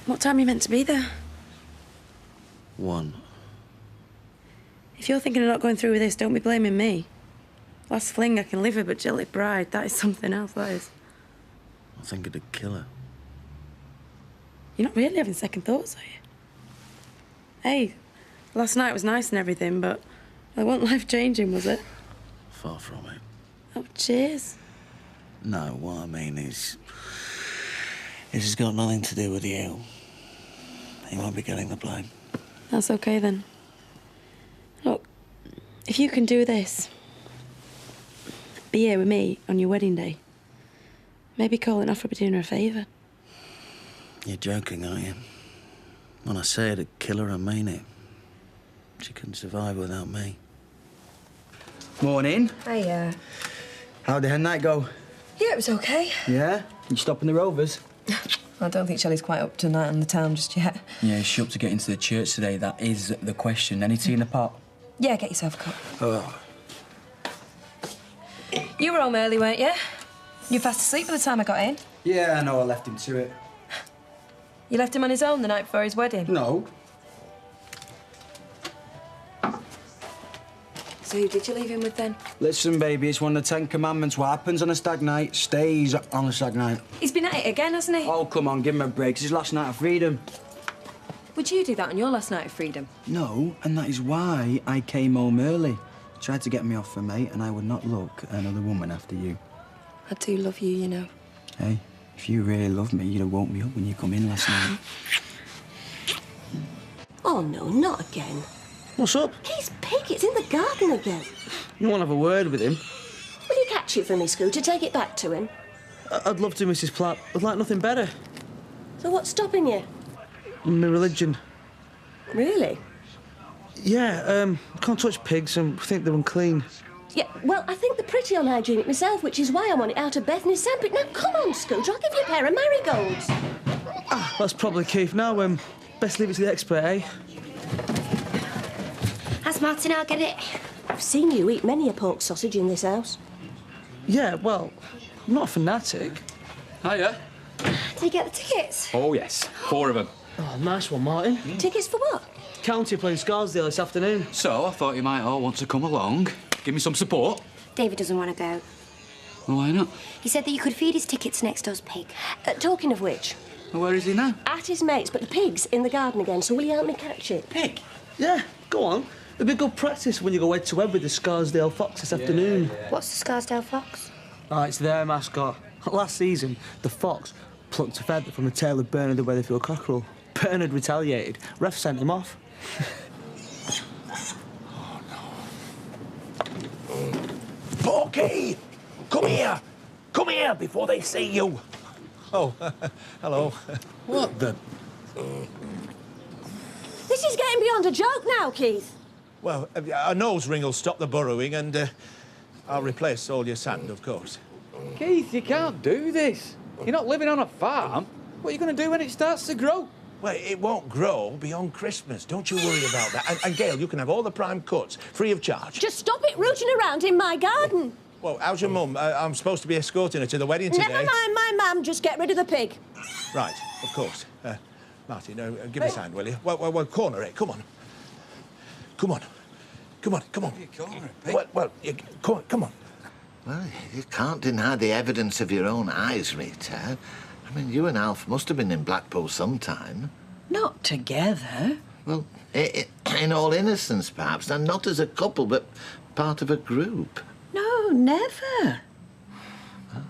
What time are you meant to be there? 1. If you're thinking of not going through with this, don't be blaming me. Last fling, I can live her, but jilted bride, that is something else, that is. I think it'd kill her. You're not really having second thoughts, are you? Hey, last night was nice and everything, but it wasn't life-changing, was it? Far from it. Oh, cheers. No, what I mean is... This has got nothing to do with you. You won't be getting the blame. That's okay, then. Look, if you can do this, be here with me on your wedding day, maybe calling off would be doing her a favour. You're joking, aren't you? When I say it'd kill her, I mean it. She couldn't survive without me. Morning. Hiya. How'd the hen night go? Yeah, it was okay. Yeah? You stopping the Rovers? I don't think Shelley's quite up to night on the town just yet. Yeah, she up to get into the church today. That is the question. Any tea in the pot? Yeah, get yourself a cup. Oh. You were home early, weren't you? You were fast asleep by the time I got in. Yeah, I know. I left him to it. You left him on his own the night before his wedding? No. So who did you leave him with then? Listen, baby, it's one of the 10 Commandments. What happens on a stag night stays on a stag night. He's been at it again, hasn't he? Oh, come on, give him a break. It's his last night of freedom. Would you do that on your last night of freedom? No, and that is why I came home early. Tried to get me off for mate, and I would not look at another woman after you. I do love you, you know. Hey, if you really loved me, you'd have woke me up when you come in last night. Oh, no, not again. What's up? He's pig. It's in the garden again. You want to have a word with him? Will you catch it for me, Scooter? Take it back to him. I'd love to, Mrs. Platt. I'd like nothing better. So what's stopping you? My religion. Really? Yeah, can't touch pigs and think they're unclean. Yeah, well, I think they're pretty unhygienic myself, which is why I want it out of Bethany's sandpit. Now, come on, Scooter, I'll give you a pair of marigolds. Ah, that's probably Keith now. Best leave it to the expert, eh? Has Martin, I'll get it. I've seen you eat many a pork sausage in this house. Yeah, well, I'm not a fanatic. Hiya. Did you get the tickets? Oh, yes. 4 of them. Oh, nice one, Martin. Tickets for what? County playing Scarsdale this afternoon. So, I thought you might all want to come along. Give me some support. David doesn't want to go. Well, why not? He said that you could feed his tickets next door's pig. Talking of which, Well, where is he now? at his mate's, but the pig's in the garden again, so will you help me catch it? Pig. Yeah, go on. It'd be good practice when you go head-to-head with the Scarsdale Fox this afternoon. What's the Scarsdale Fox? Oh, it's their mascot. Last season, the Fox plucked a feather from the tail of Bernard the Weatherfield cockerel. Bernard retaliated. Ref sent him off. Porky! Come here! Come here before they see you! Oh, hello. What the... This is getting beyond a joke now, Keith. Well, a nose ring will stop the burrowing and I'll replace all your sand, of course. Keith, you can't do this. You're not living on a farm. What are you going to do when it starts to grow? Well, it won't grow beyond Christmas. Don't you worry about that. And Gail, you can have all the prime cuts, free of charge. Just stop it rooting around in my garden. Well, how's your mum? I'm supposed to be escorting her to the wedding today. Never mind my mum, just get rid of the pig. Right, of course. Martin, give me a hand, will you? Well, corner it. Come on. Come on. Come on, come on. You corner it, pig. Come on. Well, you can't deny the evidence of your own eyes, Rita. I mean, you and Alf must have been in Blackpool sometime. Not together. Well, in all innocence, perhaps, and not as a couple, but part of a group. No, never. Well,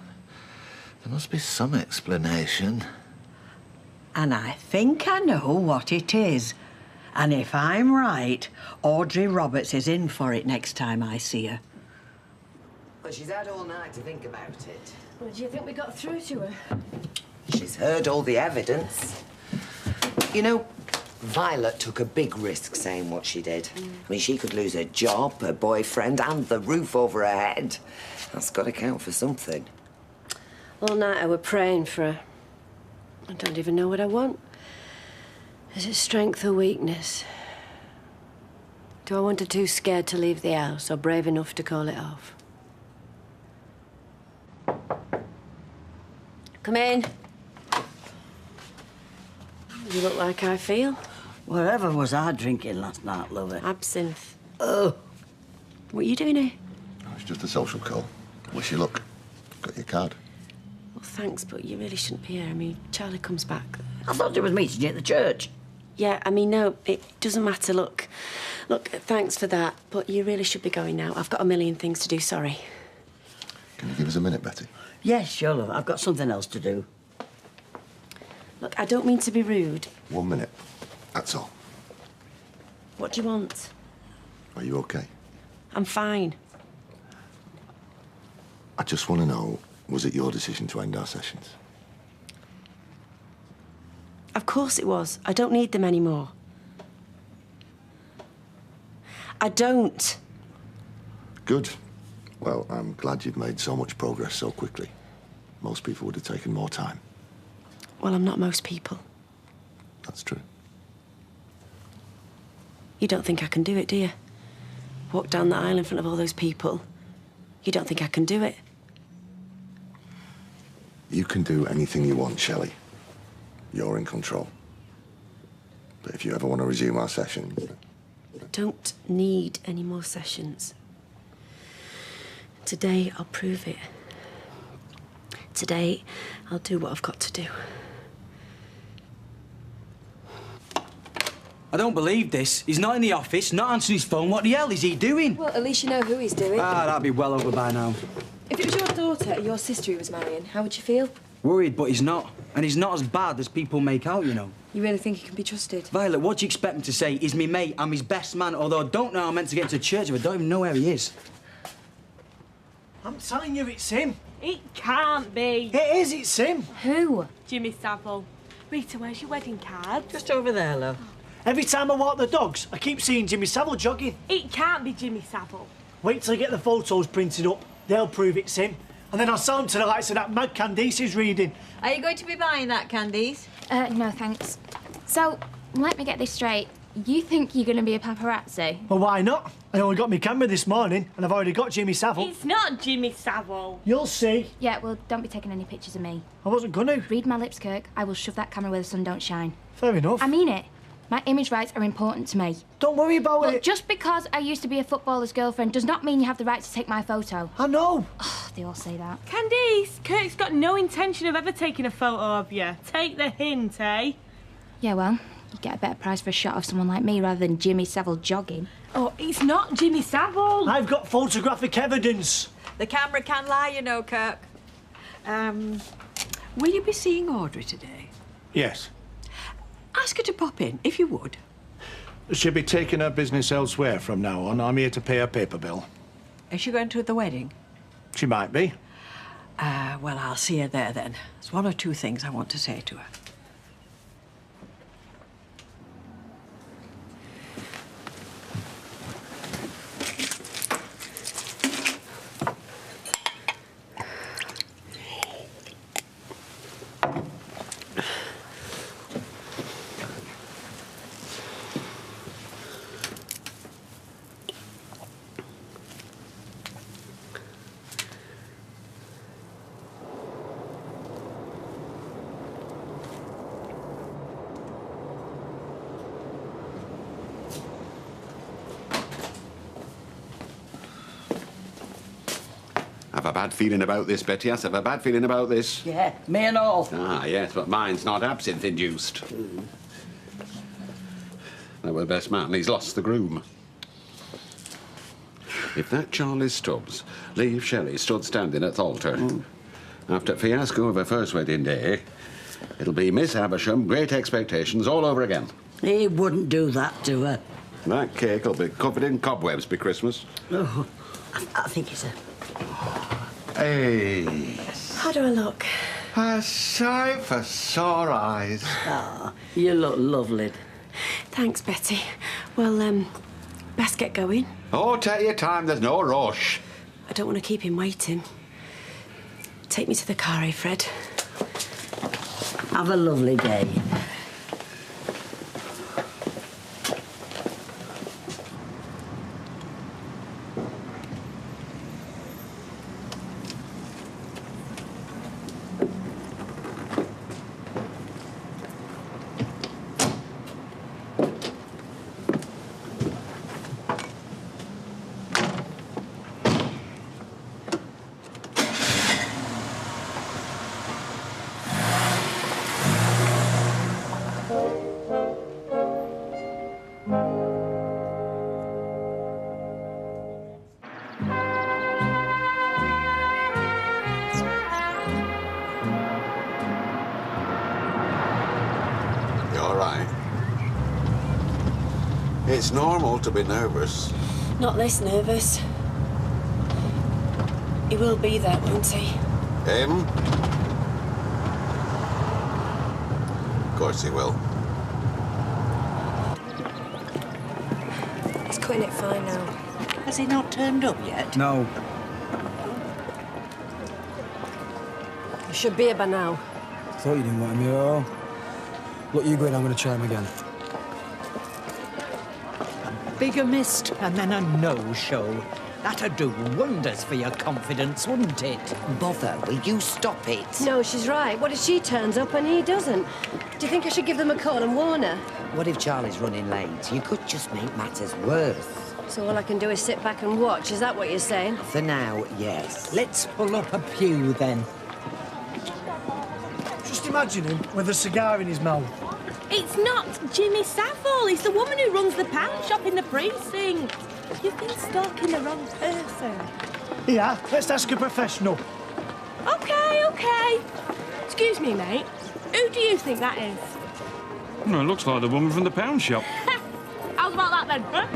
there must be some explanation. And I think I know what it is. And if I'm right, Audrey Roberts is in for it next time I see her. Well, she's had all night to think about it. Well, do you think we got through to her? She's heard all the evidence. You know, Violet took a big risk saying what she did. I mean, she could lose her job, her boyfriend, and the roof over her head. That's got to count for something. All night I were praying for her. I don't even know what I want. Is it strength or weakness? Do I want her too scared to leave the house or brave enough to call it off? Come in. You look like I feel. Whatever was I drinking last night, lover? Absinthe. Oh. What are you doing here? Oh, it's just a social call. Wish you luck. Got your card. Well, thanks, but you really shouldn't be here. I mean, Charlie comes back. I thought it was meeting you at the church. Yeah, I mean, no, it doesn't matter. Look, thanks for that, but you really should be going now. I've got a million things to do, sorry. Can you give us a minute, Betty? Yes, sure, love. I've got something else to do. Look, I don't mean to be rude. 1 minute. That's all. What do you want? Are you okay? I'm fine. I just want to know, was it your decision to end our sessions? Of course it was. I don't need them anymore. I don't. Good. Well, I'm glad you've made so much progress so quickly. Most people would have taken more time. Well, I'm not most people. That's true. You don't think I can do it, do you? Walk down the aisle in front of all those people. You don't think I can do it? You can do anything you want, Shelley. You're in control. But if you ever want to resume our sessions... I don't need any more sessions. Today, I'll prove it. Today, I'll do what I've got to do. I don't believe this. He's not in the office, not answering his phone. What the hell is he doing? Well, at least you know who he's doing. Ah, that'd be well over by now. If it was your daughter or your sister he was marrying, how would you feel? Worried, but he's not. And he's not as bad as people make out, you know. You really think he can be trusted? Violet, what do you expect me to say? He's me mate, I'm his best man, although I don't know how I'm meant to get into church if I don't even know where he is. I'm telling you, it's him. It can't be. It is, it's him. Who? Jimmy Savile. Rita, where's your wedding card? Just over there, love. Every time I walk the dogs, I keep seeing Jimmy Savile jogging. It can't be Jimmy Savile. Wait till I get the photos printed up. They'll prove it's him. And then I'll sell them to the likes of that mad Candice he's reading. Are you going to be buying that, Candice? No, thanks. So, let me get this straight. You think you're going to be a paparazzi? Well, why not? I only got my camera this morning, and I've already got Jimmy Savile. It's not Jimmy Savile. You'll see. Yeah, well, don't be taking any pictures of me. I wasn't gonna. Read my lips, Kirk. I will shove that camera where the sun don't shine. Fair enough. I mean it. My image rights are important to me. Don't worry about Look, it. just because I used to be a footballer's girlfriend does not mean you have the right to take my photo. I know. Oh, they all say that. Candice, Kirk's got no intention of ever taking a photo of you. Take the hint, eh? Yeah, well, you get a better price for a shot of someone like me rather than Jimmy Savile jogging. Oh, it's not Jimmy Savile. I've got photographic evidence. The camera can lie, you know, Kirk. Will you be seeing Audrey today? Yes. Ask her to pop in, if you would. She'll be taking her business elsewhere from now on. I'm here to pay her paper bill. Is she going to the wedding? She might be. Well, I'll see her there then. There's one or two things I want to say to her. I've a bad feeling about this, Betty. I've a bad feeling about this. Yeah, me and all. Ah, yes, but mine's not absinthe-induced. That were the best man. He's lost the groom. If that Charlie Stubbs leave Shelley stood standing at the altar, after fiasco of her first wedding day, it'll be Miss Havisham, great expectations all over again. He wouldn't do that to her. That cake'll be covered in cobwebs by Christmas. Oh, I think it's a... Hey. How do I look? A sight for sore eyes. Ah, you look lovely. Thanks, Betty. Well, best get going. Oh, take your time. There's no rush. I don't want to keep him waiting. Take me to the car, eh, Fred? Have a lovely day. all right? It's normal to be nervous. Not this nervous. He will be there, won't he? Him? Of course he will. He's cutting it fine now. Has he not turned up yet? No. He should be here by now. Thought you didn't want him here at all. Look, you go in, I'm going to try him again. Bigger mist and then a no-show. That'd do wonders for your confidence, wouldn't it? Bother, will you stop it? No, she's right. What if she turns up and he doesn't? Do you think I should give them a call and warn her? What if Charlie's running late? You could just make matters worse. So all I can do is sit back and watch, is that what you're saying? For now, yes. Let's pull up a pew, then. Just imagine him with a cigar in his mouth. It's not Jimmy Saffel. It's the woman who runs the pound shop in the precinct. You've been stalking the wrong person. Yeah, let's ask a professional. OK. Excuse me, mate. Who do you think that is? No, it looks like the woman from the pound shop. How's about that, then? Huh?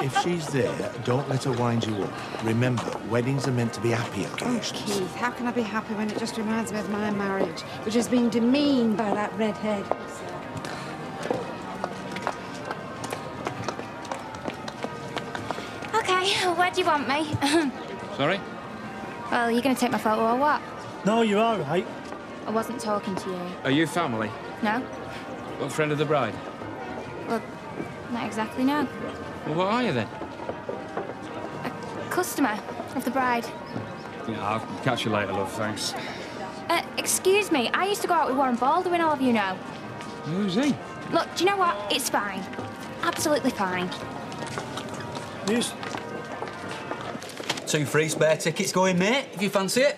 If she's there, don't let her wind you up. Remember, weddings are meant to be happy occasions. Keith, how can I be happy when it just reminds me of my marriage, which has been demeaned by that redhead? Okay, where do you want me? Sorry? Well, are you going to take my photo or what? No, you're all right. I wasn't talking to you. Are you family? No? What, friend of the bride? Well, not exactly, no. Well, what are you then? Customer of the bride. Yeah, I'll catch you later, love, thanks. Excuse me, I used to go out with Warren Baldwin, all of you know. Who's he? Look, do you know what? It's fine. Absolutely fine. Yes. 2 free spare tickets going, mate, if you fancy it.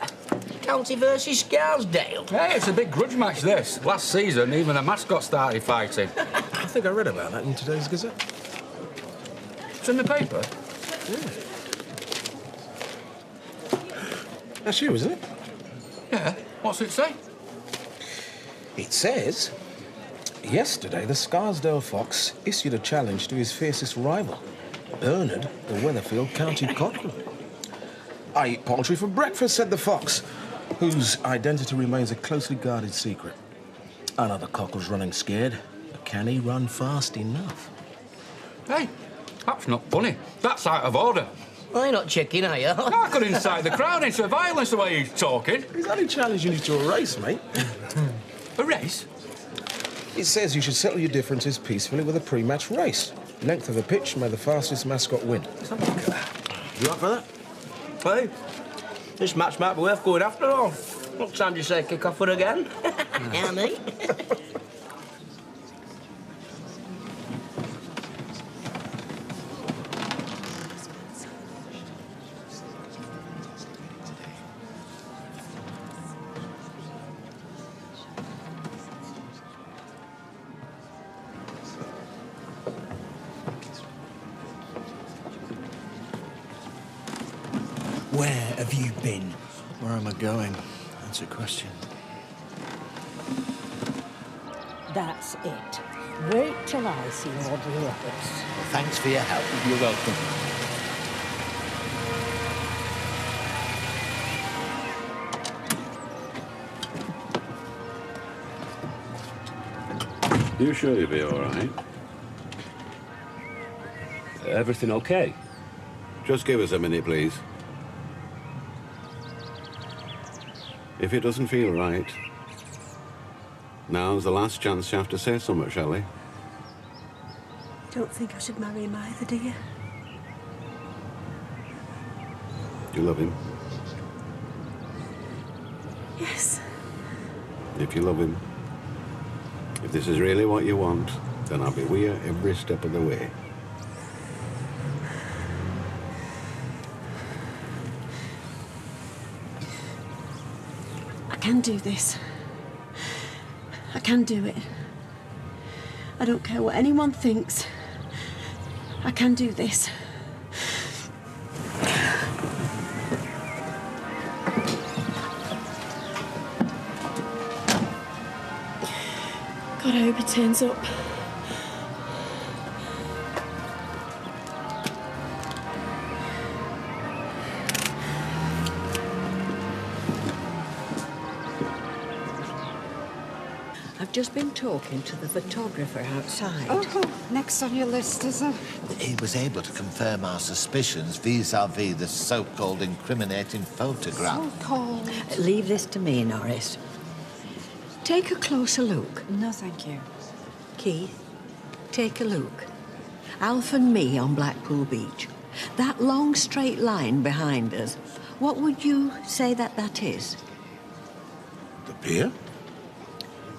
County versus Scarsdale. Hey, it's a big grudge match, this. Last season, even the mascot started fighting. I think I read about that in today's Gazette. It's in the paper? Yeah. That's you, isn't it? Yeah. What's it say? It says, yesterday the Scarsdale Fox issued a challenge to his fiercest rival, Bernard, the Weatherfield County Cockerel. I eat poultry for breakfast, said the fox, whose identity remains a closely guarded secret. I know the cockerel's running scared, but can he run fast enough? Hey, that's not funny. That's out of order. Well, you're not checking, are you? I could incite the crowd into violence the way he's talking. He's only challenging you to a race, mate. A race? It says you should settle your differences peacefully with a pre-match race. Length of the pitch, may the fastest mascot win. Let's have a look at that. You up for that? Hey, this match might be worth going after all. What time do you say kick off for again? Yeah, mate. Where have you been? Where am I going? That's a question. That's it. Wait till I see Audrey Roberts. Thanks for your help. You're welcome. You sure you'll be all right? Everything okay? Just give us a minute, please. If it doesn't feel right, now's the last chance you have to say something, Shelley. Don't think I should marry him either, do you? You love him. Yes. If you love him, if this is really what you want, then I'll be with you every step of the way. I can do this. I can do it. I don't care what anyone thinks. I can do this. God, I hope it turns up. I've just been talking to the photographer outside. Oh, next on your list, is it? He was able to confirm our suspicions vis-à-vis the so-called incriminating photograph. So-called. Leave this to me, Norris. Take a closer look. No, thank you. Keith, take a look. Alf and me on Blackpool Beach. That long straight line behind us, what would you say that is? The pier?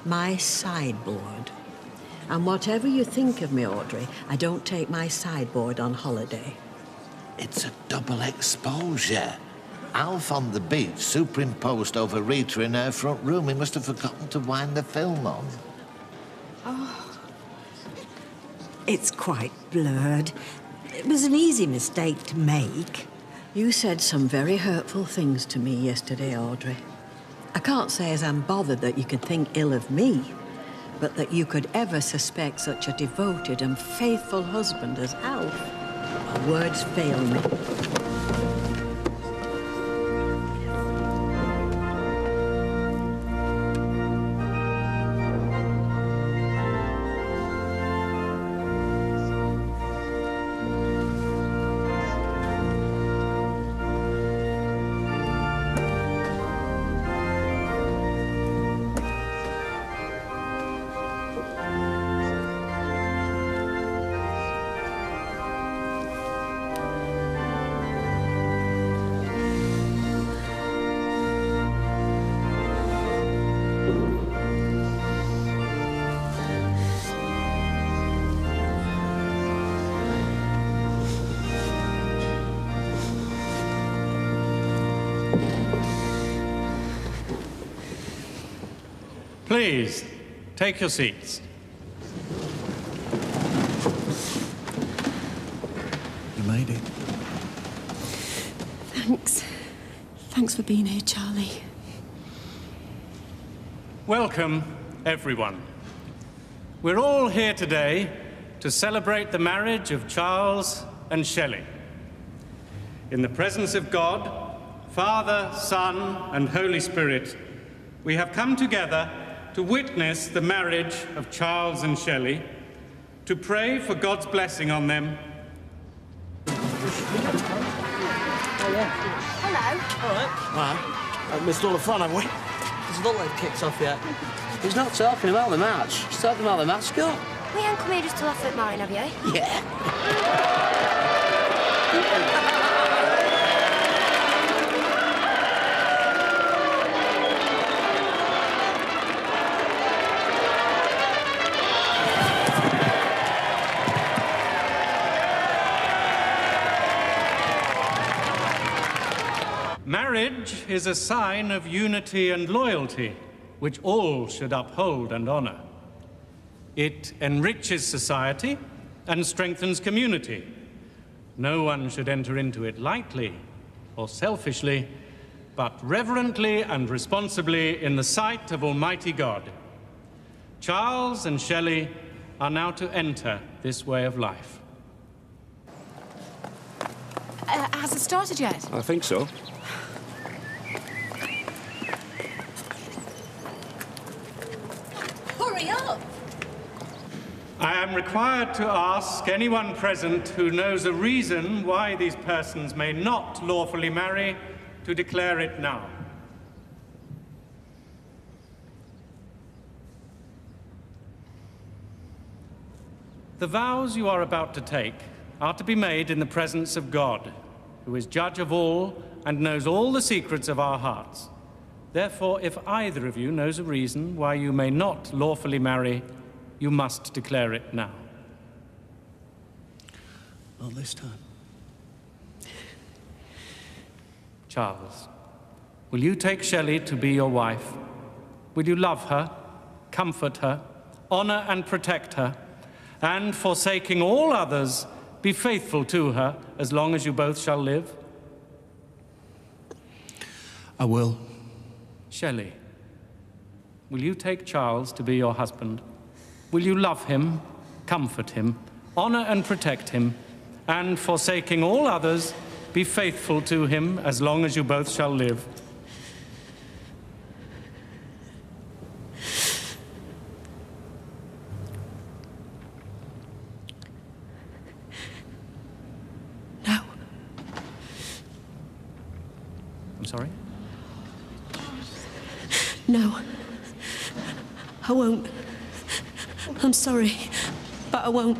My sideboard. And whatever you think of me, Audrey, I don't take my sideboard on holiday. It's a double exposure. Alf on the beach, superimposed over Rita in her front room. He must have forgotten to wind the film on. Oh. It's quite blurred. It was an easy mistake to make. You said some very hurtful things to me yesterday, Audrey. I can't say as I'm bothered that you could think ill of me, but that you could ever suspect such a devoted and faithful husband as Alf. My words fail me. Please, take your seats. You made it. Thanks. Thanks for being here, Charlie. Welcome, everyone. We're all here today to celebrate the marriage of Charles and Shelley. In the presence of God, Father, Son, and Holy Spirit, we have come together to witness the marriage of Charles and Shelley, to pray for God's blessing on them. Hello. All right. Well, missed all the fun, haven't we? Does the leg kicked off yet? He's not talking about the match. He's talking about the mascot. We ain't come here just to laugh at mine, have you? Yeah. Marriage is a sign of unity and loyalty, which all should uphold and honor. It enriches society and strengthens community. No one should enter into it lightly or selfishly, but reverently and responsibly in the sight of Almighty God. Charles and Shelley are now to enter this way of life. Has it started yet? I think so. Hurry up! I am required to ask anyone present who knows a reason why these persons may not lawfully marry to declare it now. The vows you are about to take are to be made in the presence of God, who is judge of all and knows all the secrets of our hearts. Therefore, if either of you knows a reason why you may not lawfully marry, you must declare it now. Not this time. Charles, will you take Shelley to be your wife? Will you love her, comfort her, honor and protect her, and, forsaking all others, be faithful to her as long as you both shall live? I will. Shelley, will you take Charles to be your husband? will you love him, comfort him, honour and protect him, and, forsaking all others, be faithful to him as long as you both shall live? No. I'm sorry? No. I won't. I'm sorry, but I won't.